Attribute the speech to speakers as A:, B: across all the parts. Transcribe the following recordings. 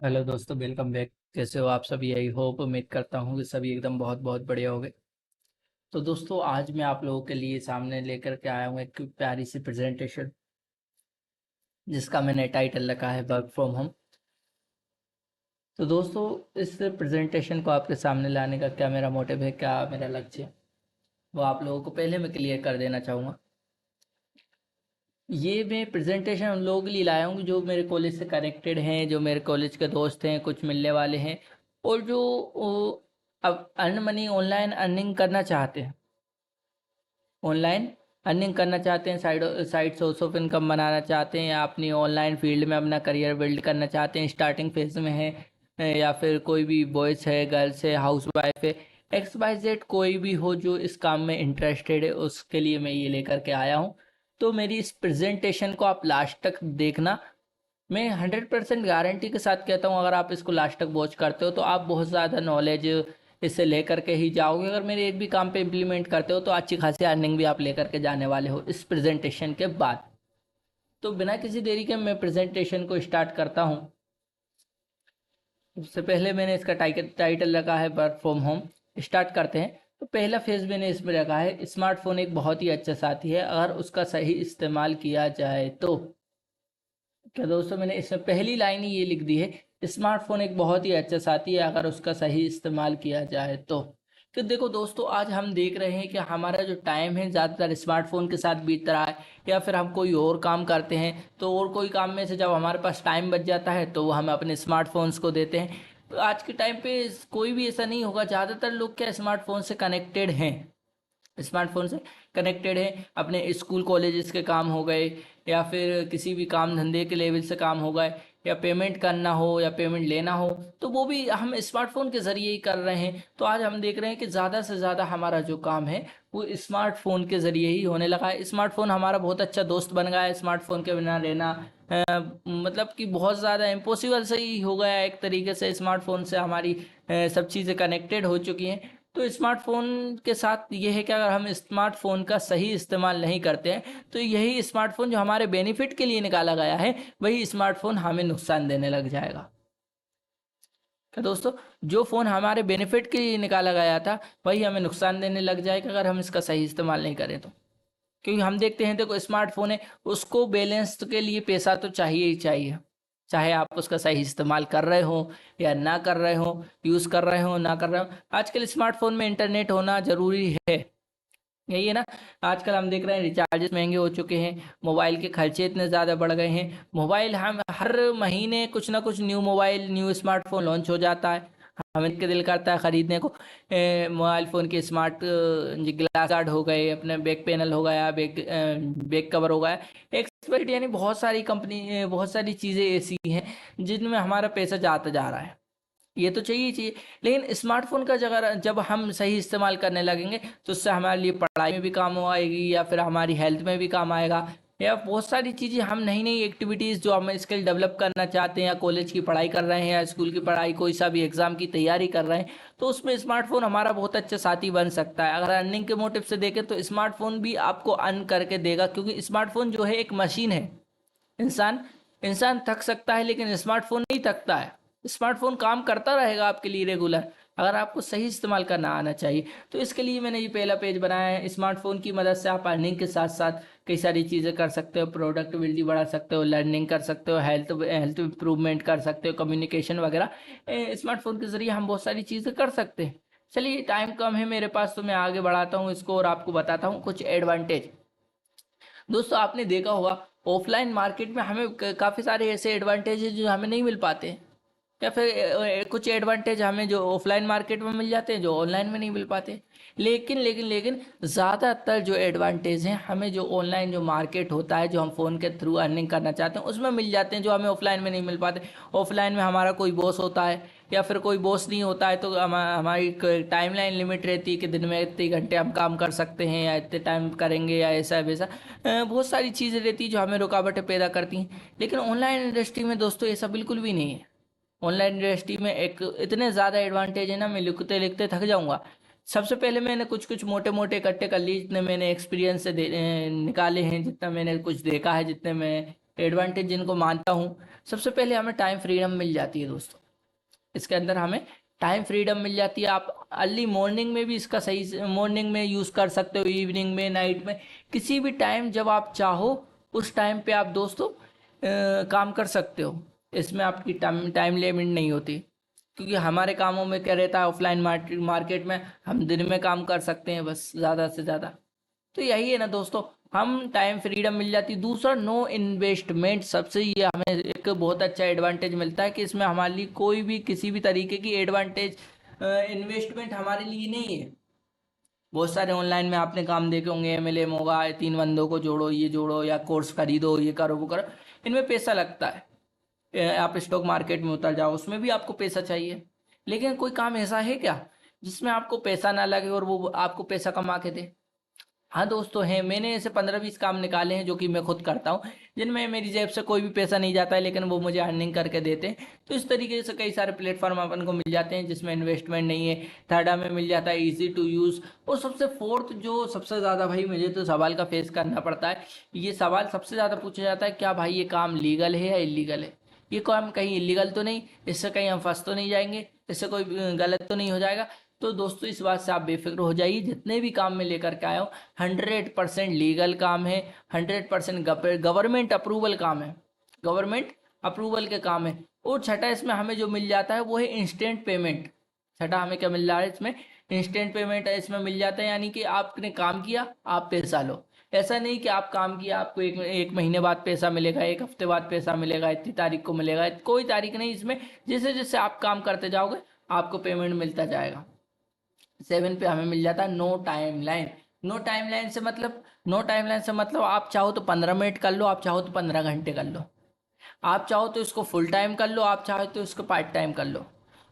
A: Hello दोस्तों, welcome back. कैसे हो आप सभी? आई होप, उम्मीद करता हूँ कि सभी एकदम बहुत बहुत बढ़िया होंगे। तो दोस्तों, आज मैं आप लोगों के लिए सामने लेकर के आया हूँ एक प्यारी सी प्रेजेंटेशन, जिसका मैंने टाइटल रखा है वर्क फ्रॉम होम। तो दोस्तों, इस प्रेजेंटेशन को आपके सामने लाने का क्या मेरा मोटिव है, क्या मेरा लक्ष्य है, वो आप लोगों को पहले मैं क्लियर कर देना चाहूँगा। ये मैं प्रेजेंटेशन उन लोगों के लिए लाया हूँ जो मेरे कॉलेज से कनेक्टेड हैं, जो मेरे कॉलेज के दोस्त हैं, कुछ मिलने वाले हैं, और जो अब अर्न मनी ऑनलाइन अर्निंग करना चाहते हैं, ऑनलाइन अर्निंग करना चाहते हैं, side side source of income बनाना चाहते हैं, या अपनी ऑनलाइन फील्ड में अपना करियर बिल्ड करना चाहते हैं, स्टार्टिंग फेज में है, या फिर कोई भी बॉयज़ है, गर्ल्स है, हाउस वाइफ है, एक्स वाई जेड कोई भी हो जो इस काम में इंटरेस्टेड है, उसके लिए मैं ये लेकर के आया हूँ। तो मेरी इस प्रेजेंटेशन को आप लास्ट तक देखना। मैं 100% गारंटी के साथ कहता हूँ, अगर आप इसको लास्ट तक वॉच करते हो तो आप बहुत ज़्यादा नॉलेज इससे लेकर के ही जाओगे। अगर मेरे एक भी काम पे इम्प्लीमेंट करते हो तो अच्छी खासी अर्निंग भी आप लेकर के जाने वाले हो इस प्रेजेंटेशन के बाद। तो बिना किसी देरी के मैं प्रेजेंटेशन को स्टार्ट करता हूँ। उससे पहले मैंने इसका टाइटल रखा है वर्क फ्रॉम होम। स्टार्ट करते हैं। तो पहला फेज मैंने इसमें रखा है, स्मार्टफोन एक बहुत ही अच्छा साथी है अगर उसका सही इस्तेमाल किया जाए तो। क्या दोस्तों, मैंने इसमें पहली लाइन ही ये लिख दी है, स्मार्टफोन एक बहुत ही अच्छा साथी है अगर उसका सही इस्तेमाल किया जाए तो। कि देखो दोस्तों, आज हम देख रहे हैं कि हमारा जो टाइम है ज़्यादातर स्मार्टफोन के साथ बीत रहा है, या फिर हम कोई और काम करते हैं तो और कोई काम में से जब हमारे पास टाइम बच जाता है तो वो हम अपने स्मार्टफोन्स को देते हैं। तो आज के टाइम पे कोई भी ऐसा नहीं होगा, ज़्यादातर लोग क्या स्मार्टफोन से कनेक्टेड हैं, स्मार्टफोन से कनेक्टेड है। अपने स्कूल कॉलेजेस के काम हो गए, या फिर किसी भी काम धंधे के लेवल से काम हो गए, या पेमेंट करना हो या पेमेंट लेना हो, तो वो भी हम स्मार्टफोन के ज़रिए ही कर रहे हैं। तो आज हम देख रहे हैं कि ज़्यादा से ज़्यादा हमारा जो काम है वो स्मार्टफोन के ज़रिए ही होने लगा है। स्मार्टफोन हमारा बहुत अच्छा दोस्त बन गया है। स्मार्टफोन के बिना रहना मतलब कि बहुत ज़्यादा इम्पॉसिबल से ही हो गया है। एक तरीके से स्मार्टफोन से हमारी सब चीज़ें कनेक्टेड हो चुकी हैं। तो स्मार्टफ़ोन के साथ ये है कि अगर हम स्मार्टफ़ोन का सही इस्तेमाल नहीं करते हैं तो यही स्मार्टफ़ोन जो हमारे बेनिफिट के लिए निकाला गया है, वही स्मार्टफ़ोन हमें नुकसान देने लग जाएगा। क्या दोस्तों, जो फ़ोन हमारे बेनिफिट के लिए निकाला गया था वही हमें नुकसान देने लग जाएगा अगर हम इसका सही इस्तेमाल नहीं करें तो। क्योंकि हम देखते हैं, देखो स्मार्टफोन है, उसको बैलेंस के लिए पैसा तो चाहिए ही चाहिए। चाहे आप उसका सही इस्तेमाल कर रहे हो या ना कर रहे हो, यूज़ कर रहे हो ना कर रहे हो, आजकल स्मार्टफोन में इंटरनेट होना ज़रूरी है। यही है ना। आजकल हम देख रहे हैं रिचार्जेस महंगे हो चुके हैं, मोबाइल के खर्चे इतने ज़्यादा बढ़ गए हैं। मोबाइल हम हर महीने कुछ ना कुछ new mobile, new smartphone launch हो जाता है। हमें के दिल करता है ख़रीदने को। मोबाइल फ़ोन के स्मार्ट ग्लास गार्ड हो गए, अपने बैक पैनल हो गया, बैक कवर हो गया, एक्सपर्ट, यानी बहुत सारी कंपनी, बहुत सारी चीज़ें ऐसी हैं जिनमें हमारा पैसा जाता जा रहा है। ये तो चाहिए ही चाहिए। लेकिन स्मार्टफोन का जगह जब हम सही इस्तेमाल करने लगेंगे तो उससे हमारे लिए पढ़ाई में भी काम आएगी, या फिर हमारी हेल्थ में भी काम आएगा, या बहुत सारी चीज़ें, हम नई नई एक्टिविटीज़ जो हम स्किल डेवलप करना चाहते हैं, या कॉलेज की पढ़ाई कर रहे हैं या स्कूल की पढ़ाई, कोई सा भी एग्ज़ाम की तैयारी कर रहे हैं, तो उसमें स्मार्टफोन हमारा बहुत अच्छा साथी बन सकता है। अगर अर्निंग के मोटिव से देखें तो स्मार्टफोन भी आपको अर्न करके देगा, क्योंकि स्मार्टफोन जो है एक मशीन है। इंसान इंसान थक सकता है लेकिन स्मार्टफोन नहीं थकता है। स्मार्टफोन काम करता रहेगा आपके लिए रेगुलर, अगर आपको सही इस्तेमाल करना आना चाहिए। तो इसके लिए मैंने ये पहला पेज बनाया है। स्मार्टफोन की मदद से आप अर्निंग के साथ साथ कई सारी चीज़ें कर सकते हो, प्रोडक्टिविटी बढ़ा सकते हो, लर्निंग कर सकते हो, हेल्थ हेल्थ इंप्रूवमेंट कर सकते हो, कम्युनिकेशन वगैरह। स्मार्टफोन के ज़रिए हम बहुत सारी चीज़ें कर सकते हैं। चलिए, टाइम कम है मेरे पास तो मैं आगे बढ़ाता हूँ इसको और आपको बताता हूँ कुछ एडवांटेज। दोस्तों, आपने देखा होगा ऑफलाइन मार्केट में हमें काफ़ी सारे ऐसे एडवांटेज जो हमें नहीं मिल पाते, या फिर कुछ एडवांटेज हमें जो ऑफलाइन मार्केट में मिल जाते हैं जो ऑनलाइन में नहीं मिल पाते। लेकिन ज़्यादातर जो एडवांटेज हैं हमें जो ऑनलाइन जो मार्केट होता है, जो हम फ़ोन के थ्रू अर्निंग करना चाहते हैं, उसमें मिल जाते हैं, जो हमें ऑफलाइन में नहीं मिल पाते। ऑफलाइन में हमारा कोई बॉस होता है, या फिर कोई बॉस नहीं होता है, तो हमारी टाइमलाइन लिमिट रहती है कि दिन में इतने घंटे हम काम कर सकते हैं, या इतने टाइम करेंगे, या ऐसा वैसा। बहुत सारी चीज़ें रहती हैं जो हमें रुकावटें पैदा करती हैं। लेकिन ऑनलाइन इंडस्ट्री में दोस्तों ऐसा बिल्कुल भी नहीं है। ऑनलाइन इंडस्ट्री में एक इतने ज़्यादा एडवांटेज है ना, मैं लिखते लिखते थक जाऊंगा। सबसे पहले मैंने कुछ कुछ मोटे मोटे इकट्ठे कर लिए, जितने मैंने एक्सपीरियंस से निकाले हैं, जितना मैंने कुछ देखा है, जितने मैं एडवांटेज जिनको मानता हूँ, सबसे पहले हमें टाइम फ्रीडम मिल जाती है दोस्तों। इसके अंदर हमें टाइम फ्रीडम मिल जाती है। आप अर्ली मॉर्निंग में भी इसका सही मॉर्निंग में यूज़ कर सकते हो, इवनिंग में, नाइट में, किसी भी टाइम जब आप चाहो उस टाइम पे आप दोस्तों काम कर सकते हो। इसमें आपकी टाइम लिमिट नहीं होती, क्योंकि हमारे कामों में क्या रहता है, ऑफलाइन मार्केट में हम दिन में काम कर सकते हैं बस ज़्यादा से ज़्यादा। तो यही है ना दोस्तों, हम टाइम फ्रीडम मिल जाती है। दूसरा, नो इन्वेस्टमेंट, सबसे ये हमें एक बहुत अच्छा एडवांटेज मिलता है कि इसमें हमारे लिए कोई भी किसी भी तरीके की एडवांटेज इन्वेस्टमेंट हमारे लिए नहीं है। बहुत सारे ऑनलाइन में आपने काम देखे होंगे, एमएलएम होगा, 3 बंदों को जोड़ो या कोर्स खरीदो, ये करो वो करो, इनमें पैसा लगता है। आप स्टॉक मार्केट में उतर जाओ, उसमें भी आपको पैसा चाहिए। लेकिन कोई काम ऐसा है क्या जिसमें आपको पैसा ना लगे और वो आपको पैसा कमा के दे? हाँ दोस्तों हैं, मैंने ऐसे 15-20 काम निकाले हैं जो कि मैं खुद करता हूँ, जिनमें मेरी जेब से कोई भी पैसा नहीं जाता है, लेकिन वो मुझे अर्निंग करके देते हैं। तो इस तरीके से कई सारे प्लेटफॉर्म अपन को मिल जाते हैं जिसमें इन्वेस्टमेंट नहीं है। थर्ड हमें मिल जाता है ईजी टू यूज़। और सबसे फोर्थ, जो सबसे ज़्यादा भाई मुझे तो सवाल का फेस करना पड़ता है, ये सवाल सबसे ज़्यादा पूछा जाता है, क्या भाई ये काम लीगल है या इलीगल है? ये काम कहीं इलीगल तो नहीं, इससे कहीं हम फंस तो नहीं जाएंगे, इससे कोई गलत तो नहीं हो जाएगा? तो दोस्तों इस बात से आप बेफिक्र हो जाइए, जितने भी काम मैं लेकर के आया हूँ 100% लीगल काम है, 100% गवर्नमेंट अप्रूवल काम है, गवर्नमेंट अप्रूवल के काम है। और छठा, इसमें हमें जो मिल जाता है वो है इंस्टेंट पेमेंट। छठा हमें क्या मिल रहा है इसमें? इंस्टेंट पेमेंट है इसमें मिल जाता है, यानी कि आपने काम किया आप पैसा लो। ऐसा नहीं कि आप काम किया आपको एक महीने बाद पैसा मिलेगा, एक हफ्ते बाद पैसा मिलेगा, इतनी तारीख को मिलेगा, कोई तारीख नहीं इसमें। जैसे जैसे आप काम करते जाओगे आपको पेमेंट मिलता जाएगा। 7 पे हमें मिल जाता है no timeline. No timeline से मतलब आप चाहो तो 15 मिनट कर लो, आप चाहो तो 15 घंटे कर लो, आप चाहो तो इसको फुल टाइम कर लो, आप चाहो तो इसको पार्ट टाइम कर लो।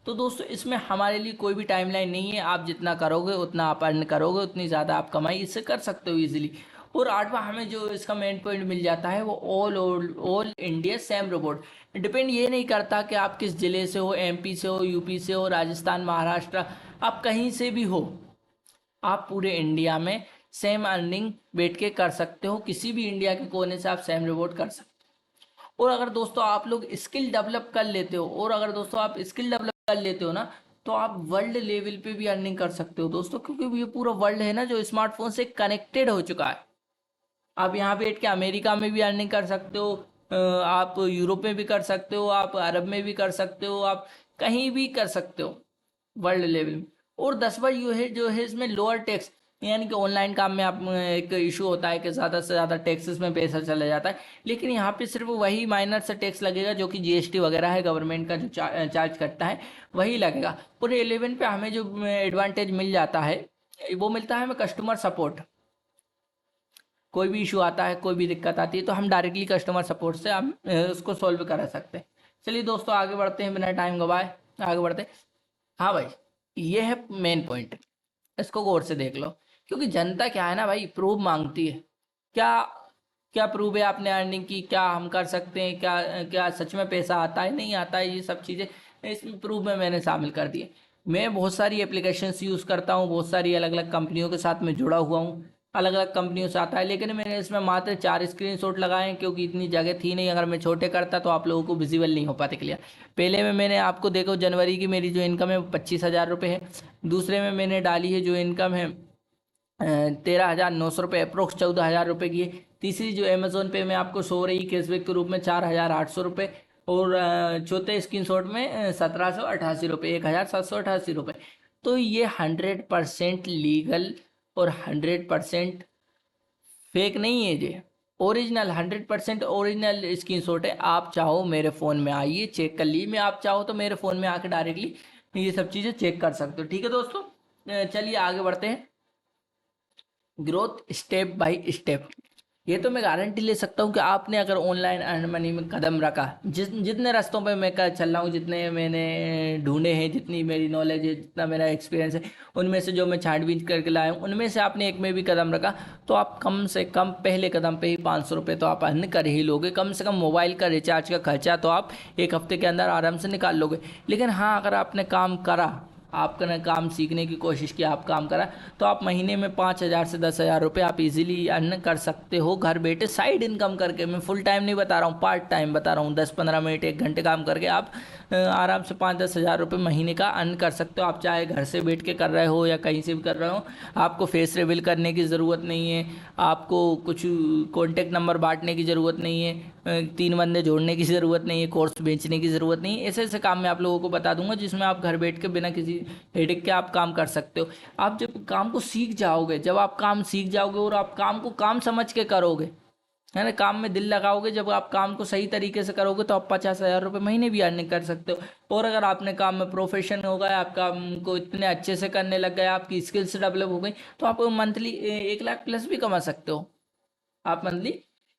A: तो दोस्तों इसमें हमारे लिए कोई भी टाइमलाइन नहीं है। आप जितना करोगे उतना आप अर्न करोगे, उतनी ज़्यादा आप कमाई इससे कर सकते हो इजीली। और आठवां हमें जो इसका मेन पॉइंट मिल जाता है वो all India same robot. Depend ये नहीं करता कि आप किस ज़िले से हो, एमपी से हो, यूपी से हो, राजस्थान, महाराष्ट्र, आप कहीं से भी हो, आप पूरे इंडिया में सेम अर्निंग बैठ के कर सकते हो। किसी भी इंडिया के कोने से आप सेम रिवॉर्ड कर सकते हो। और अगर दोस्तों आप लोग स्किल डेवलप कर लेते हो, ना, तो आप वर्ल्ड लेवल पे भी अर्निंग कर सकते हो दोस्तों, क्योंकि ये पूरा वर्ल्ड है ना जो स्मार्टफोन से कनेक्टेड हो चुका है। आप यहाँ बैठ के अमेरिका में भी अर्निंग कर सकते हो, आप यूरोप में भी कर सकते हो, आप अरब में भी कर सकते हो, आप कहीं भी कर सकते हो वर्ल्ड लेवल में। और 10वां ये है जो है इसमें लोअर टैक्स, यानी कि ऑनलाइन काम में आप एक इशू होता है कि ज़्यादा से ज़्यादा टैक्सेस में पैसा चला जाता है, लेकिन यहाँ पे सिर्फ वही माइनर सा टैक्स लगेगा जो कि जीएसटी वगैरह है, गवर्नमेंट का जो चार्ज करता है वही लगेगा। पूरे 11 पे हमें जो एडवांटेज मिल जाता है वो मिलता है हमें कस्टमर सपोर्ट। कोई भी इशू आता है, कोई भी दिक्कत आती है, तो हम डायरेक्टली कस्टमर सपोर्ट से हम उसको सॉल्व करा सकते हैं। चलिए दोस्तों आगे बढ़ते हैं, बिना टाइम गवाए आगे बढ़ते हैं। हाँ भाई, ये है मेन पॉइंट, इसको गौर से देख लो, क्योंकि जनता क्या है ना भाई, प्रूफ मांगती है। क्या क्या प्रूफ है आपने अर्निंग की, क्या हम कर सकते हैं, क्या क्या सच में पैसा आता है नहीं आता है, ये सब चीज़ें इसमें प्रूफ में मैंने शामिल कर दिए। मैं बहुत सारी एप्लीकेशंस यूज़ करता हूँ, बहुत सारी अलग अलग कंपनियों के साथ में जुड़ा हुआ हूँ, अलग अलग कंपनियों से आता है, लेकिन मैंने इसमें मात्र 4 स्क्रीनशॉट लगाए हैं, क्योंकि इतनी जगह थी नहीं। अगर मैं छोटे करता तो आप लोगों को विजिबल नहीं हो पाते क्लियर। पहले में मैंने आपको देखो, जनवरी की मेरी जो इनकम है वो 25,000 रुपये है। दूसरे में मैंने डाली है जो इनकम है 13,900 रुपये, अप्रोक्स 14,000 रुपये की है। तीसरी जो अमेजोन पे में आपको शो रही कैशबैक के रूप में 4,800 रुपये। और चौथे स्क्रीनशॉट में 1,788 रुपये, 1,788 रुपये। तो ये 100% लीगल और 100% फेक नहीं है, ये ओरिजिनल 100% ओरिजिनल स्क्रीनशॉट है। आप चाहो मेरे फ़ोन में आइए चेक कर लीजिए, मैं आप चाहो तो मेरे फ़ोन में आकर डायरेक्टली ये सब चीज़ें चेक कर सकते हो। ठीक है दोस्तों, चलिए आगे बढ़ते हैं। ग्रोथ स्टेप बाय स्टेप, ये तो मैं गारंटी ले सकता हूँ कि आपने अगर ऑनलाइन अर्न मनी में कदम रखा, जितने रास्तों पे मैं चल रहा हूँ, जितने मैंने ढूंढे हैं, जितनी मेरी नॉलेज है, जितना मेरा एक्सपीरियंस है, उनमें से जो मैं छांटबीन करके लाया हूँ, उनमें से आपने एक में भी कदम रखा तो आप कम से कम पहले कदम पे ही 500 रुपये तो आप अर्न कर ही लोगे। कम से कम मोबाइल का रिचार्ज का खर्चा तो आप एक हफ्ते के अंदर आराम से निकाल लोगे। लेकिन हाँ, अगर आपने काम करा आपने काम सीखने की कोशिश की, आप काम करा, तो आप महीने में 5,000 से 10,000 रुपये आप इजीली अर्न कर सकते हो घर बैठे साइड इनकम करके। मैं फुल टाइम नहीं बता रहा हूँ, पार्ट टाइम बता रहा हूँ। 10-15 मिनट 1 घंटे काम करके आप आराम से 5-10 हज़ार रुपये महीने का अर्न कर सकते हो। आप चाहे घर से बैठ के कर रहे हो या कहीं से भी कर रहे हो, आपको फेस रिवील करने की ज़रूरत नहीं है, आपको कुछ कॉन्टेक्ट नंबर बांटने की ज़रूरत नहीं है, 3 बंदे जोड़ने की ज़रूरत नहीं है, कोर्स बेचने की ज़रूरत नहीं है। ऐसे ऐसे काम मैं आप लोगों को बता दूंगा जिसमें आप घर बैठ के बिना किसी हेडेक के आप काम कर सकते हो। आप जब काम को सीख जाओगे, जब आप काम सीख जाओगे और आप काम को काम समझ के करोगे, है ना, काम में दिल लगाओगे, जब आप काम को सही तरीके से करोगे तो आप 50,000 रुपये महीने भी अर्निंग कर सकते हो। और अगर आपने काम में प्रोफेशन हो गया, आप काम को इतने अच्छे से करने लग गए, आपकी स्किल्स डेवलप हो गई, तो आप मंथली 1 लाख प्लस भी कमा सकते हो। आप मंथली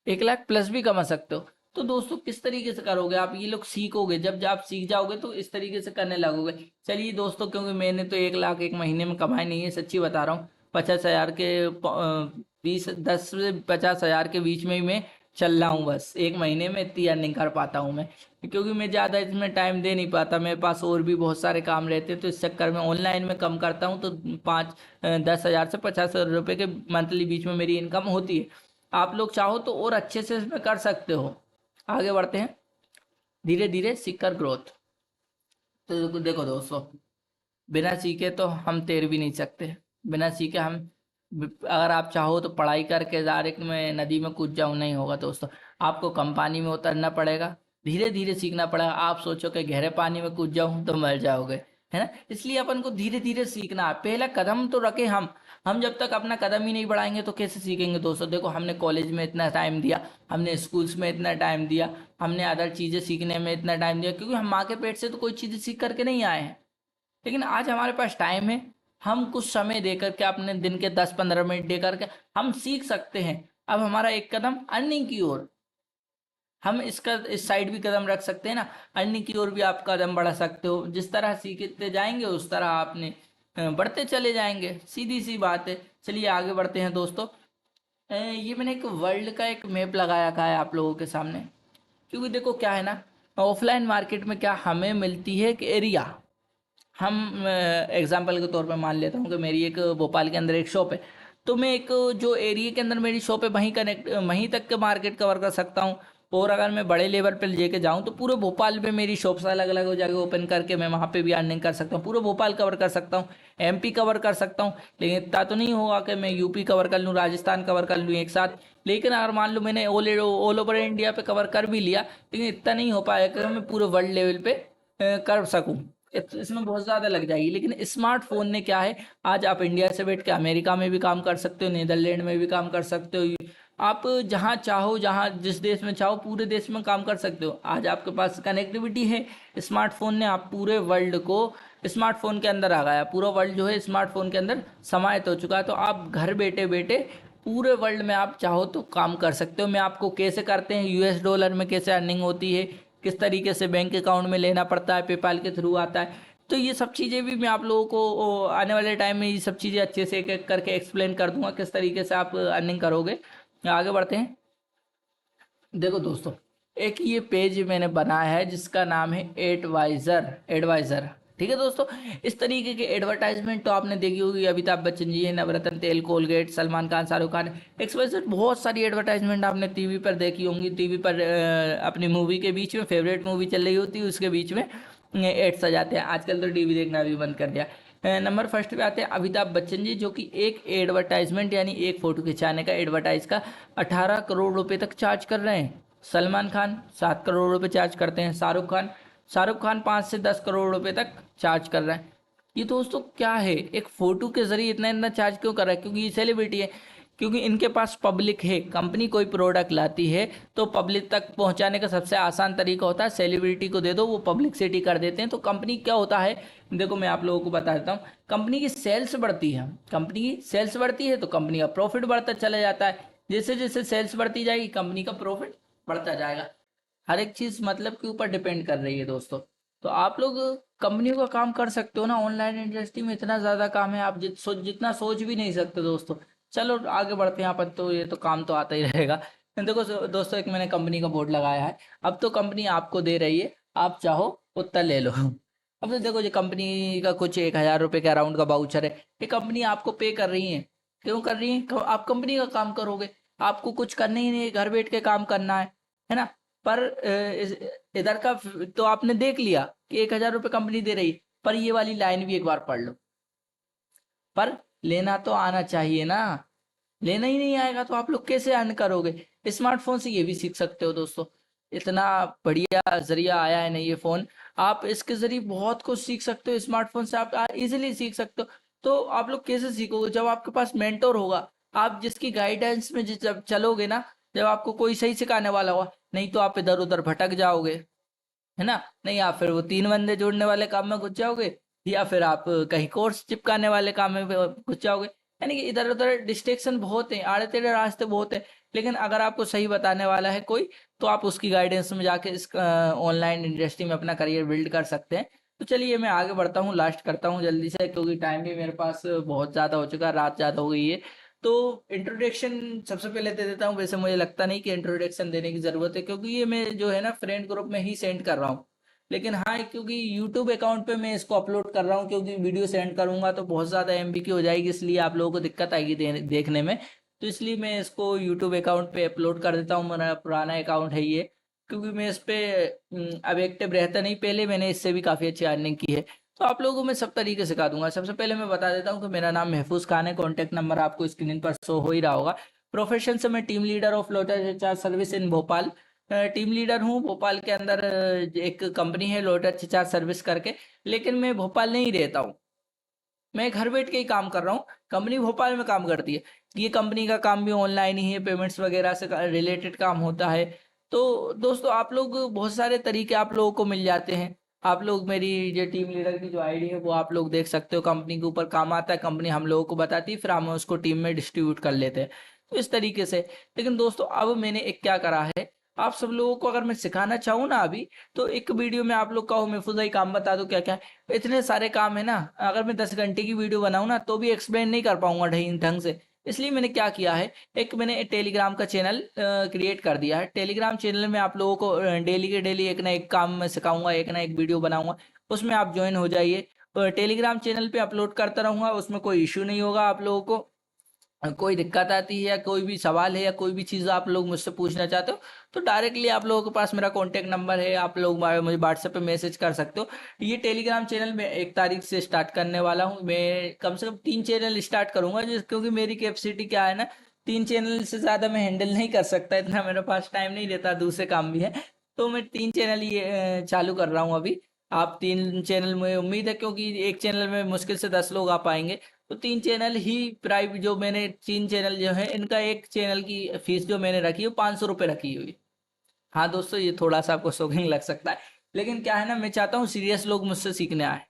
A: 1 लाख प्लस भी कमा सकते हो। तो दोस्तों किस तरीके से करोगे आप, ये लोग सीखोगे, जब आप सीख जाओगे तो इस तरीके से करने लगोगे। चलिए दोस्तों, क्योंकि मैंने तो 1 लाख एक महीने में कमाए नहीं है, सच्ची बता रहा हूँ। 50,000 के 10 से 50,000 के बीच में ही मैं चल रहा हूँ, बस एक महीने में इतनी अर्निंग कर पाता हूँ मैं, क्योंकि मैं ज़्यादा इसमें टाइम दे नहीं पाता, मेरे पास और भी बहुत सारे काम रहते हैं। तो इस चक्कर में ऑनलाइन में कम करता हूँ, तो 10,000 से 50,000 रुपये के मंथली बीच में मेरी इनकम होती है। आप लोग चाहो तो और अच्छे से इसमें कर सकते हो। आगे बढ़ते हैं, धीरे धीरे सीखकर ग्रोथ। तो देखो दोस्तों, बिना सीखे तो हम तैर भी नहीं सकते। बिना सीखे हम, अगर आप चाहो तो पढ़ाई करके डायरेक्ट में नदी में कूद जाऊँ, नहीं होगा दोस्तों। आपको कम पानी में उतरना पड़ेगा, धीरे धीरे सीखना पड़ेगा। आप सोचो कि गहरे पानी में कूद जाऊँ तो मर जाओगे, है ना। इसलिए अपन को धीरे धीरे सीखना है। पहला कदम तो रखे हम जब तक अपना कदम ही नहीं बढ़ाएंगे तो कैसे सीखेंगे दोस्तों। देखो, हमने कॉलेज में इतना टाइम दिया, हमने स्कूल्स में इतना टाइम दिया, हमने अदर चीज़ें सीखने में इतना टाइम दिया, क्योंकि हम माँ के पेट से तो कोई चीज़ें सीख करके नहीं आए हैं। लेकिन आज हमारे पास टाइम है, हम कुछ समय दे करके, अपने दिन के 10-15 मिनट दे करके हम सीख सकते हैं। अब हमारा एक कदम अर्निंग की ओर, हम इसका इस साइड भी कदम रख सकते हैं ना, अर्निंग की ओर भी आप कदम बढ़ा सकते हो। जिस तरह सीखते जाएंगे उस तरह आपने बढ़ते चले जाएंगे, सीधी सी बात है। चलिए आगे बढ़ते हैं दोस्तों। ये मैंने एक वर्ल्ड का एक मैप लगाया का है आप लोगों के सामने, क्योंकि देखो क्या है ना, ऑफलाइन मार्केट में क्या हमें मिलती है कि एरिया, हम एग्जांपल के तौर पे मान लेता हूँ कि मेरी एक भोपाल के अंदर एक शॉप है, तो मैं एक जो एरिया के अंदर मेरी शॉप है वहीं तक के मार्केट कवर कर सकता हूँ। और अगर मैं बड़े लेवल पे लेके जाऊँ तो पूरे भोपाल में मेरी शॉप्स अलग अलग हो जगह ओपन करके मैं वहाँ पे भी अर्निंग कर सकता हूँ। पूरे भोपाल कवर कर सकता हूँ, एमपी कवर कर सकता हूँ, लेकिन इतना तो नहीं होगा कि मैं यूपी कवर कर लूँ, राजस्थान कवर कर लूँ एक साथ। लेकिन अगर मान लो मैंने ऑल ओवर इंडिया पे कवर कर भी लिया, लेकिन इतना नहीं हो पाएगा कि मैं पूरे वर्ल्ड लेवल पे कर सकूँ, इसमें बहुत ज़्यादा लग जाएगी। लेकिन स्मार्टफोन ने क्या है, आज आप इंडिया से बैठ के अमेरिका में भी काम कर सकते हो, नीदरलैंड में भी काम कर सकते हो, आप जहाँ चाहो, जहाँ जिस देश में चाहो पूरे देश में काम कर सकते हो। आज आपके पास कनेक्टिविटी है, स्मार्टफोन ने आप पूरे वर्ल्ड को स्मार्टफोन के अंदर आ गया, पूरा वर्ल्ड जो है स्मार्टफोन के अंदर समाहित हो चुका है। तो आप घर बैठे बैठे पूरे वर्ल्ड में आप चाहो तो काम कर सकते हो। मैं आपको कैसे करते हैं, यूएस डॉलर में कैसे अर्निंग होती है, किस तरीके से बैंक अकाउंट में लेना पड़ता है, पेपाल के थ्रू आता है, तो ये सब चीज़ें भी मैं आप लोगों को आने वाले टाइम में ये सब चीज़ें अच्छे से एक एक करके एक्सप्लेन कर दूंगा किस तरीके से आप अर्निंग करोगे। आगे बढ़ते हैं। देखो दोस्तों, एक ये पेज मैंने बनाया है जिसका नाम है एडवाइज़र एडवाइज़र। ठीक है दोस्तों, इस तरीके के एडवर्टाइजमेंट तो आपने देखी होगी, अमिताभ बच्चन जी है, नवरत्न तेल, कोलगेट, सलमान खान, शाहरुख खान, एक्सवाइजेड, बहुत सारी एडवर्टाइजमेंट आपने टीवी पर देखी होंगी। टीवी पर अपनी मूवी के बीच में, फेवरेट मूवी चल रही होती है उसके बीच में एड्स आ जाते हैं। आजकल तो टीवी देखना भी बंद कर दिया। नंबर फर्स्ट पे आते हैं अमिताभ बच्चन जी, जो कि एक एडवर्टाइजमेंट यानी एक फ़ोटो खिंचाने का एडवर्टाइज का 18 करोड़ रुपए तक चार्ज कर रहे हैं। सलमान खान 7 करोड़ रुपए चार्ज करते हैं। शाहरुख खान 5 से 10 करोड़ रुपए तक चार्ज कर रहा है। ये दोस्तों क्या है, एक फ़ोटो के ज़रिए इतना इतना चार्ज क्यों कर रहा है? क्योंकि ये सेलिब्रिटी है, क्योंकि इनके पास पब्लिक है। कंपनी कोई प्रोडक्ट लाती है तो पब्लिक तक पहुंचाने का सबसे आसान तरीका होता है सेलिब्रिटी को दे दो, वो पब्लिसिटी कर देते हैं। तो कंपनी क्या होता है, देखो मैं आप लोगों को बता देता हूँ, कंपनी की सेल्स बढ़ती है, कंपनी की सेल्स बढ़ती है तो कंपनी का प्रॉफिट बढ़ता चला जाता है। जैसे जैसे सेल्स बढ़ती जाएगी कंपनी का प्रॉफिट बढ़ता जाएगा। हर एक चीज़ मतलब के ऊपर डिपेंड कर रही है दोस्तों। तो आप लोग कंपनियों का काम कर सकते हो ना, ऑनलाइन इंडस्ट्री में इतना ज़्यादा काम है, आप जितना सोच भी नहीं सकते दोस्तों। चलो आगे बढ़ते हैं अपन, तो ये तो काम तो आता ही रहेगा। देखो दोस्तों, एक मैंने कंपनी का बोर्ड लगाया है। अब तो कंपनी आपको दे रही है, आप चाहो उतना ले लो। अब तो देखो, ये कंपनी का कुछ 1,000 रुपये के अराउंड का बाउचर है, ये कंपनी आपको पे कर रही है। क्यों कर रही है? आप कंपनी का काम करोगे, आपको कुछ करना ही नहीं है, घर बैठ के काम करना है ना। पर इधर का तो आपने देख लिया कि 1,000 रुपये कंपनी दे रही, पर ये वाली लाइन भी एक बार पढ़ लो। पर लेना तो आना चाहिए ना, लेना ही नहीं आएगा तो आप लोग कैसे अर्न करोगे? स्मार्टफोन से ये भी सीख सकते हो दोस्तों, इतना बढ़िया जरिया आया है ना ये फोन। आप इसके जरिए बहुत कुछ सीख सकते हो, स्मार्टफोन से आप इजीली सीख सकते हो। तो आप लोग कैसे सीखोगे? जब आपके पास मेंटोर होगा, आप जिसकी गाइडेंस में जब चलोगे ना, जब आपको कोई सही सिखाने वाला होगा, नहीं तो आप इधर उधर भटक जाओगे, है ना। नहीं, आप फिर वो 3 बंदे जोड़ने वाले काम में घुस जाओगे, या फिर आप कहीं कोर्स चिपकाने वाले काम में घुस जाओगे। यानी कि इधर उधर डिस्ट्रैक्शन बहुत है, आड़े टेढ़े रास्ते बहुत है। लेकिन अगर आपको सही बताने वाला है कोई, तो आप उसकी गाइडेंस में जाके इस ऑनलाइन इंडस्ट्री में अपना करियर बिल्ड कर सकते हैं। तो चलिए मैं आगे बढ़ता हूँ, लास्ट करता हूँ जल्दी से, क्योंकि टाइम भी मेरे पास बहुत ज़्यादा हो चुका है, रात ज़्यादा हो गई है। तो इंट्रोडक्शन सबसे पहले दे देता हूँ। वैसे मुझे लगता नहीं कि इंट्रोडक्शन देने की ज़रूरत है, क्योंकि ये मैं जो है ना फ्रेंड ग्रुप में ही सेंड कर रहा हूँ। लेकिन हाँ, क्योंकि यूट्यूब अकाउंट पे मैं इसको अपलोड कर रहा हूँ, क्योंकि वीडियो सेंड करूंगा तो बहुत ज़्यादा एमबी की हो जाएगी, इसलिए आप लोगों को दिक्कत आएगी देखने में। तो इसलिए मैं इसको यूट्यूब अकाउंट पे अपलोड कर देता हूँ, मेरा पुराना अकाउंट है ये। क्योंकि मैं इस पे अब एक्टिव रहता नहीं, पहले मैंने इससे भी काफ़ी अच्छी अर्निंग की है। तो आप लोगों को मैं सब तरीके सिखा दूंगा। सबसे पहले मैं बता देता हूँ कि मेरा नाम महफूज खान है, कॉन्टैक्ट नंबर आपको स्क्रीन पर शो हो ही रहा होगा। प्रोफेशन से मैं team leader of lotus HR service in Bhopal, team leader हूँ भोपाल के अंदर। एक कंपनी है लोटस एचआर सर्विस करके, लेकिन मैं भोपाल नहीं रहता हूँ, मैं घर बैठ के ही काम कर रहा हूँ। कंपनी भोपाल में काम करती है। ये कंपनी का काम भी ऑनलाइन ही है, पेमेंट्स वगैरह से रिलेटेड काम होता है। तो दोस्तों, आप लोग बहुत सारे तरीके आप लोगों को मिल जाते हैं। आप लोग मेरी जो टीम लीडर की जो आईडी है वो आप लोग देख सकते हो, कंपनी के ऊपर काम आता है, कंपनी हम लोगों को बताती है, फिर हम उसको टीम में डिस्ट्रीब्यूट कर लेते हैं। तो इस तरीके से। लेकिन दोस्तों, अब मैंने एक क्या करा है, आप सब लोगों को अगर मैं सिखाना चाहूँ ना अभी, तो एक वीडियो में आप लोग का महफूजा ही काम बता दूं क्या क्या है। इतने सारे काम है ना, अगर मैं 10 घंटे की वीडियो बनाऊं ना तो भी एक्सप्लेन नहीं कर पाऊंगा ढंग ढंग से। इसलिए मैंने क्या किया है, एक मैंने टेलीग्राम का चैनल क्रिएट कर दिया है। टेलीग्राम चैनल में आप लोगों को डेली के डेली एक ना एक काम मैं सिखाऊंगा, एक ना एक वीडियो बनाऊंगा, उसमें आप ज्वाइन हो जाइए। टेलीग्राम चैनल पे अपलोड करता रहूंगा, उसमें कोई इश्यू नहीं होगा। आप लोगों को कोई दिक्कत आती है या कोई भी सवाल है या कोई भी चीज़ आप लोग मुझसे पूछना चाहते हो, तो डायरेक्टली आप लोगों के पास मेरा कॉन्टैक्ट नंबर है, आप लोग मुझे व्हाट्सएप पे मैसेज कर सकते हो। ये टेलीग्राम चैनल मैं 1 तारीख से स्टार्ट करने वाला हूँ। मैं कम से कम 3 चैनल स्टार्ट करूंगा, जिस क्योंकि मेरी कैपेसिटी क्या है ना, 3 चैनल से ज़्यादा मैं हैंडल नहीं कर सकता, इतना मेरे पास टाइम नहीं रहता, दूसरे काम भी है। तो मैं 3 चैनल ये चालू कर रहा हूँ अभी। आप 3 चैनल, मुझे उम्मीद है, क्योंकि एक चैनल में मुश्किल से 10 लोग आ पाएंगे। तो 3 चैनल ही प्राइव, जो मैंने 3 चैनल जो है इनका, एक चैनल की फीस जो मैंने रखी है 500 रुपये रखी हुई। हाँ दोस्तों, ये थोड़ा सा आपको शॉकिंग लग सकता है, लेकिन क्या है ना, मैं चाहता हूँ सीरियस लोग मुझसे सीखने आए,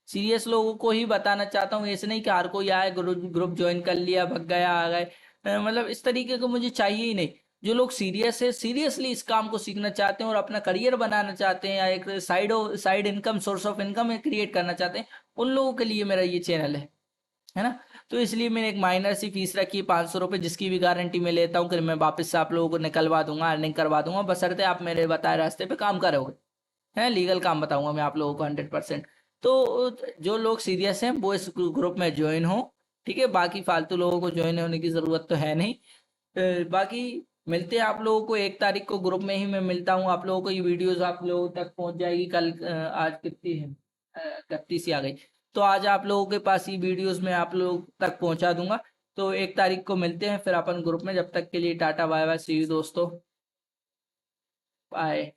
A: सीरियस लोगों को ही बताना चाहता हूँ। ऐसे नहीं कि हर कोई आए, ग्रुप ग्रुप ज्वाइन कर लिया, भग गया, आ गए। मतलब इस तरीके को मुझे चाहिए ही नहीं। जो लोग सीरियस है, सीरियसली इस काम को सीखना चाहते हैं और अपना करियर बनाना चाहते हैं, या एक side income, source of income create करना चाहते हैं, उन लोगों के लिए मेरा ये चैनल है ना। तो इसलिए मैंने एक माइनर सी फीस रखी है 500 रुपये, जिसकी भी गारंटी मैं लेता हूँ कि मैं वापस से आप लोगों को निकलवा दूंगा, अर्निंग करवा दूंगा, बशर्ते आप मेरे बताए रास्ते पे काम करोगे। है, लीगल काम बताऊंगा मैं आप लोगों को 100%। तो जो लोग सीरियस हैं वो इस ग्रुप में ज्वाइन हो, ठीक है। बाकी फालतू लोगों को ज्वाइन होने की जरूरत तो है नहीं। बाकी मिलते हैं आप लोगों को 1 तारीख को, ग्रुप में ही मैं मिलता हूँ आप लोगों को। ये वीडियोस आप लोगों तक पहुंच जाएगी कल, आज कितनी है, 31 ही आ गई। तो आज आप लोगों के पास ये वीडियोस मैं आप लोगों तक पहुंचा दूंगा। तो 1 तारीख को मिलते हैं फिर अपन ग्रुप में। जब तक के लिए टाटा बाय बाय, सी यू दोस्तों, बाय।